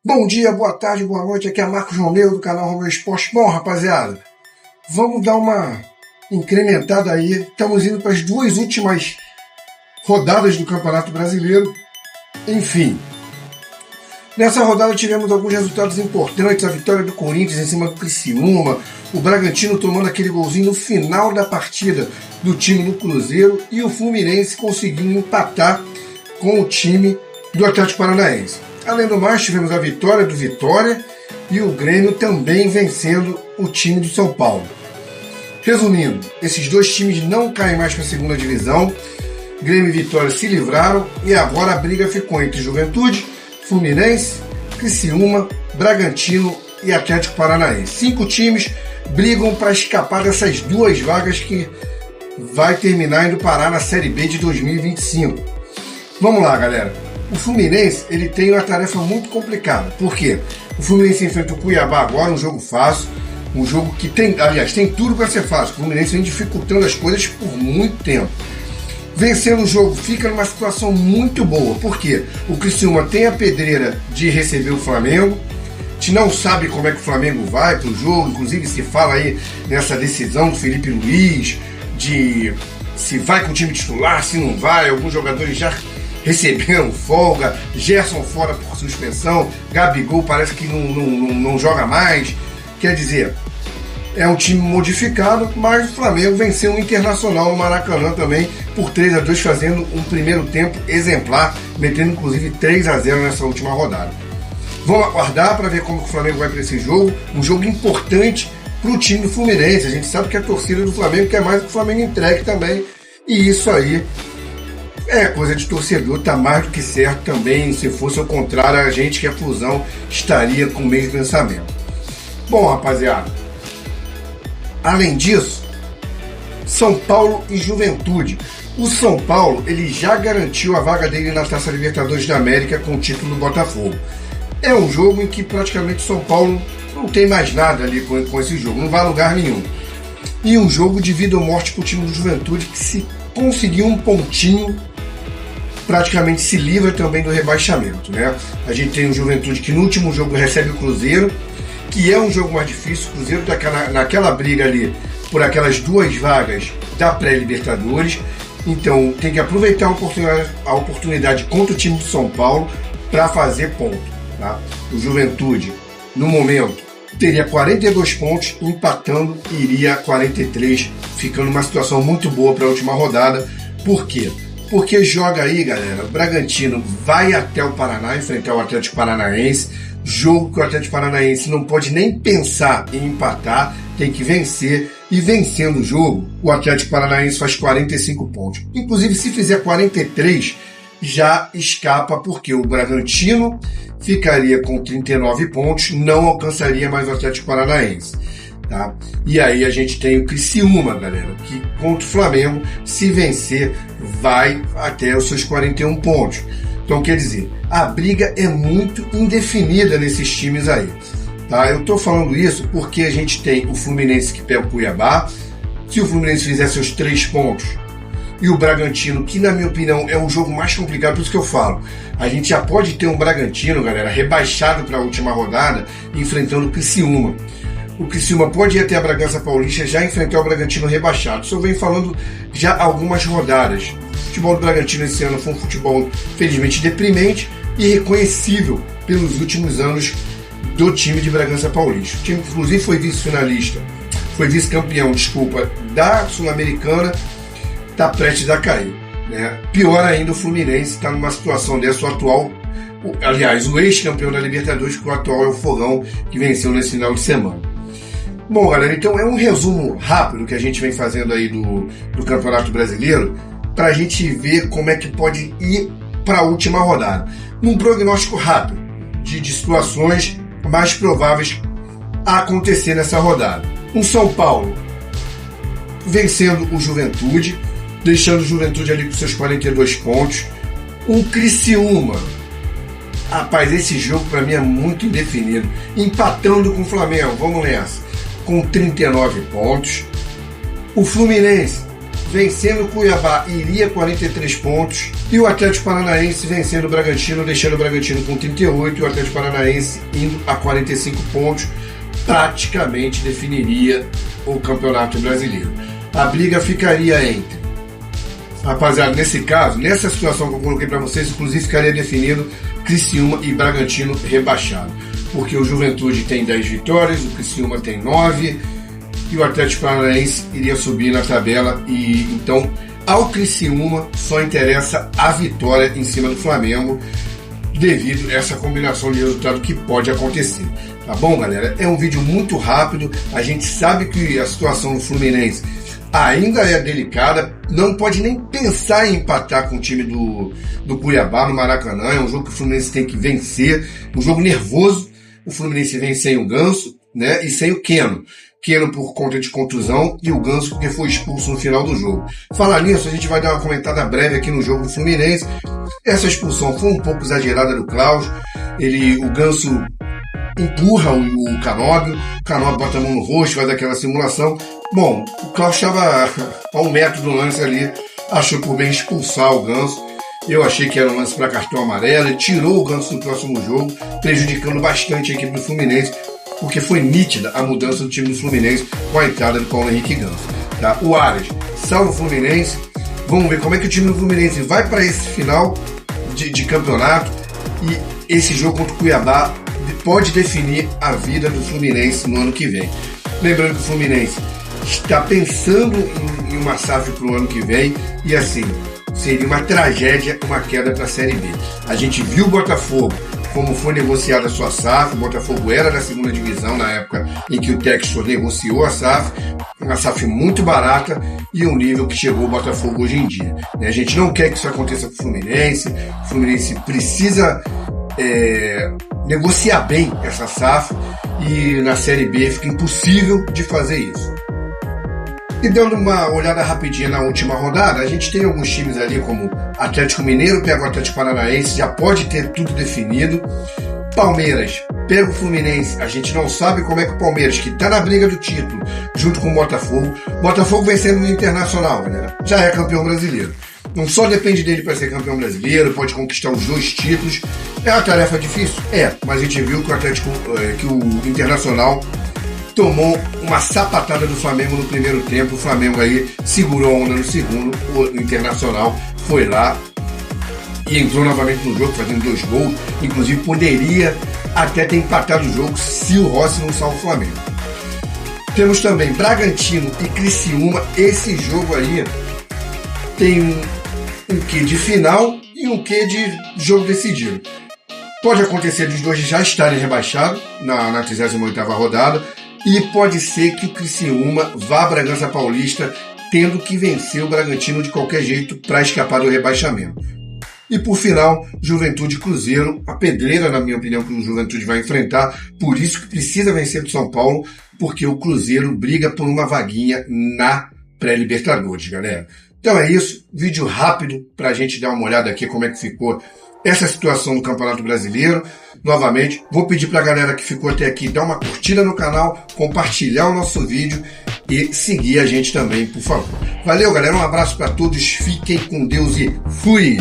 Bom dia, boa tarde, boa noite, aqui é Marcos Romeu do canal Romeu Esporte. Bom, rapaziada, vamos dar uma incrementada aí. Estamos indo para as duas últimas rodadas do Campeonato Brasileiro. Enfim, nessa rodada tivemos alguns resultados importantes. A vitória do Corinthians em cima do Criciúma, o Bragantino tomando aquele golzinho no final da partida do time do Cruzeiro e o Fluminense conseguindo empatar com o time do Atlético Paranaense. Além do mais, tivemos a vitória do Vitória e o Grêmio também vencendo o time do São Paulo. Resumindo, esses dois times não caem mais para a segunda divisão. Grêmio e Vitória se livraram e agora a briga ficou entre Juventude, Fluminense, Criciúma, Bragantino e Atlético Paranaense. 5 times brigam para escapar dessas duas vagas que vai terminar indo parar na Série B de 2025. Vamos lá, galera. O Fluminense ele tem uma tarefa muito complicada. Por quê? O Fluminense enfrenta o Cuiabá agora, um jogo fácil, um jogo que tem, aliás, tem tudo para ser fácil. O Fluminense vem dificultando as coisas por muito tempo. Vencendo o jogo, fica numa situação muito boa. Por quê? O Criciúma tem a pedreira de receber o Flamengo. A gente não sabe como é que o Flamengo vai para o jogo. Inclusive se fala aí nessa decisão do Felipe Luiz, de se vai com o time titular, se não vai. Alguns jogadores já receberam folga, Gerson fora por suspensão, Gabigol parece que não joga mais. Quer dizer, é um time modificado, mas o Flamengo venceu o Internacional no Maracanã também por 3-2, fazendo um primeiro tempo exemplar, metendo inclusive 3-0 nessa última rodada. Vamos aguardar para ver como o Flamengo vai para esse jogo, um jogo importante para o time do Fluminense. A gente sabe que a torcida do Flamengo quer mais que o Flamengo entregue também, e isso aí é coisa de torcedor, tá mais do que certo também. Se fosse o contrário, a gente que é Flusão estaria com o mesmo pensamento. Bom, rapaziada, além disso, São Paulo e Juventude. O São Paulo ele já garantiu a vaga dele na Taça Libertadores da América com o título do Botafogo. É um jogo em que praticamente o São Paulo não tem mais nada ali com esse jogo, não vai a lugar nenhum. E um jogo de vida ou morte para o time do Juventude, que se conseguir um pontinho praticamente se livra também do rebaixamento, né? A gente tem o Juventude que no último jogo recebe o Cruzeiro, que é um jogo mais difícil. O Cruzeiro está naquela briga ali por aquelas duas vagas da pré-Libertadores, então tem que aproveitar a oportunidade contra o time do São Paulo para fazer ponto, tá? O Juventude, no momento, teria 42 pontos, empatando iria a 43, ficando numa situação muito boa para a última rodada. Por quê? Porque joga aí, galera, o Bragantino vai até o Paraná enfrentar o Atlético Paranaense, jogo que o Atlético Paranaense não pode nem pensar em empatar, tem que vencer, e vencendo o jogo, o Atlético Paranaense faz 45 pontos. Inclusive, se fizer 43, já escapa, porque o Bragantino ficaria com 39 pontos, não alcançaria mais o Atlético Paranaense. Tá? E aí a gente tem o Criciúma, galera, que contra o Flamengo, se vencer, vai até os seus 41 pontos. Então, quer dizer, a briga é muito indefinida nesses times aí. Tá? Eu estou falando isso porque a gente tem o Fluminense que pega o Cuiabá. Se o Fluminense fizer seus 3 pontos, e o Bragantino, que na minha opinião é o jogo mais complicado, por isso que eu falo, a gente já pode ter um Bragantino, galera, rebaixado para a última rodada, enfrentando o Criciúma. O Criciúma pode ir até a Bragança Paulista já enfrentar o Bragantino rebaixado. Isso eu venho falando já há algumas rodadas. O futebol do Bragantino esse ano foi um futebol, felizmente, deprimente e reconhecível pelos últimos anos do time de Bragança Paulista. O time, inclusive, foi vice-campeão, da Sul-Americana, está prestes a cair, né? Pior ainda, o Fluminense está numa situação dessa, o atual, aliás, o ex-campeão da Libertadores, que o atual é o Fogão, que venceu nesse final de semana. Bom, galera, então é um resumo rápido que a gente vem fazendo aí do Campeonato Brasileiro, para a gente ver como é que pode ir para a última rodada. Num prognóstico rápido de situações mais prováveis a acontecer nessa rodada. Um São Paulo vencendo o Juventude, deixando o Juventude ali com seus 42 pontos. Um Criciúma, rapaz, esse jogo para mim é muito indefinido, empatando com o Flamengo, vamos nessa, com 39 pontos. O Fluminense vencendo o Cuiabá, iria 43 pontos. E o Atlético Paranaense vencendo o Bragantino, deixando o Bragantino com 38 e o Atlético Paranaense indo a 45 pontos. Praticamente definiria o Campeonato Brasileiro. A briga ficaria entre... Rapaziada, nesse caso, nessa situação que eu coloquei para vocês, inclusive ficaria definido Criciúma e Bragantino rebaixado. Porque o Juventude tem 10 vitórias, o Criciúma tem 9 e o Atlético Paranaense iria subir na tabela. E então, ao Criciúma só interessa a vitória em cima do Flamengo, devido a essa combinação de resultado que pode acontecer. Tá bom, galera? É um vídeo muito rápido. A gente sabe que a situação do Fluminense ainda é delicada, não pode nem pensar em empatar com o time do Cuiabá no Maracanã. É um jogo que o Fluminense tem que vencer, um jogo nervoso. O Fluminense vem sem o Ganso, né, e sem o Keno por conta de contusão e o Ganso porque foi expulso no final do jogo. Falar nisso, a gente vai dar uma comentada breve aqui no jogo do Fluminense. Essa expulsão foi um pouco exagerada do Klaus. O Ganso empurra o Canóbio bota a mão no rosto, faz aquela simulação. Bom, o Klaus estava a 1 metro do lance ali, achou por bem expulsar o Ganso. Eu achei que era um lance para cartão amarelo, ele tirou o Ganso do próximo jogo, prejudicando bastante a equipe do Fluminense, porque foi nítida a mudança do time do Fluminense com a entrada do Paulo Henrique Ganso. Tá? O Aras salva o Fluminense. Vamos ver como é que o time do Fluminense vai para esse final de campeonato, e esse jogo contra o Cuiabá pode definir a vida do Fluminense no ano que vem. Lembrando que o Fluminense está pensando em uma SAF para o ano que vem, e assim, seria uma tragédia uma queda para a Série B. A gente viu o Botafogo, como foi negociada a sua SAF. O Botafogo era da segunda divisão na época em que o Textor negociou a SAF, uma SAF muito barata e um nível que chegou o Botafogo hoje em dia. A gente não quer que isso aconteça com o Fluminense precisa negociar bem essa SAF, e na Série B fica impossível de fazer isso. E dando uma olhada rapidinha na última rodada, a gente tem alguns times ali como Atlético Mineiro pega o Atlético Paranaense, já pode ter tudo definido. Palmeiras pega o Fluminense, a gente não sabe como é que o Palmeiras, que está na briga do título, junto com o Botafogo vencendo no Internacional, galera, já é campeão brasileiro. Não só depende dele para ser campeão brasileiro, pode conquistar os 2 títulos. É uma tarefa difícil? É, mas a gente viu que o Internacional tomou uma sapatada do Flamengo no primeiro tempo. O Flamengo aí segurou a onda no segundo, o Internacional foi lá e entrou novamente no jogo, fazendo 2 gols. Inclusive poderia até ter empatado o jogo se o Rossi não salva o Flamengo. Temos também Bragantino e Criciúma. Esse jogo aí tem um quê de final e um quê de jogo decidido. Pode acontecer dos dois já estarem rebaixados na 38ª rodada, e pode ser que o Criciúma vá à Bragança Paulista tendo que vencer o Bragantino de qualquer jeito para escapar do rebaixamento. E por final, Juventude e Cruzeiro, a pedreira, na minha opinião, que o Juventude vai enfrentar, por isso que precisa vencer do São Paulo, porque o Cruzeiro briga por uma vaguinha na pré-Libertadores, galera. Então é isso, vídeo rápido para a gente dar uma olhada aqui como é que ficou essa situação do Campeonato Brasileiro. Novamente, vou pedir para a galera que ficou até aqui dar uma curtida no canal, compartilhar o nosso vídeo e seguir a gente também, por favor. Valeu, galera, um abraço para todos, fiquem com Deus e fui!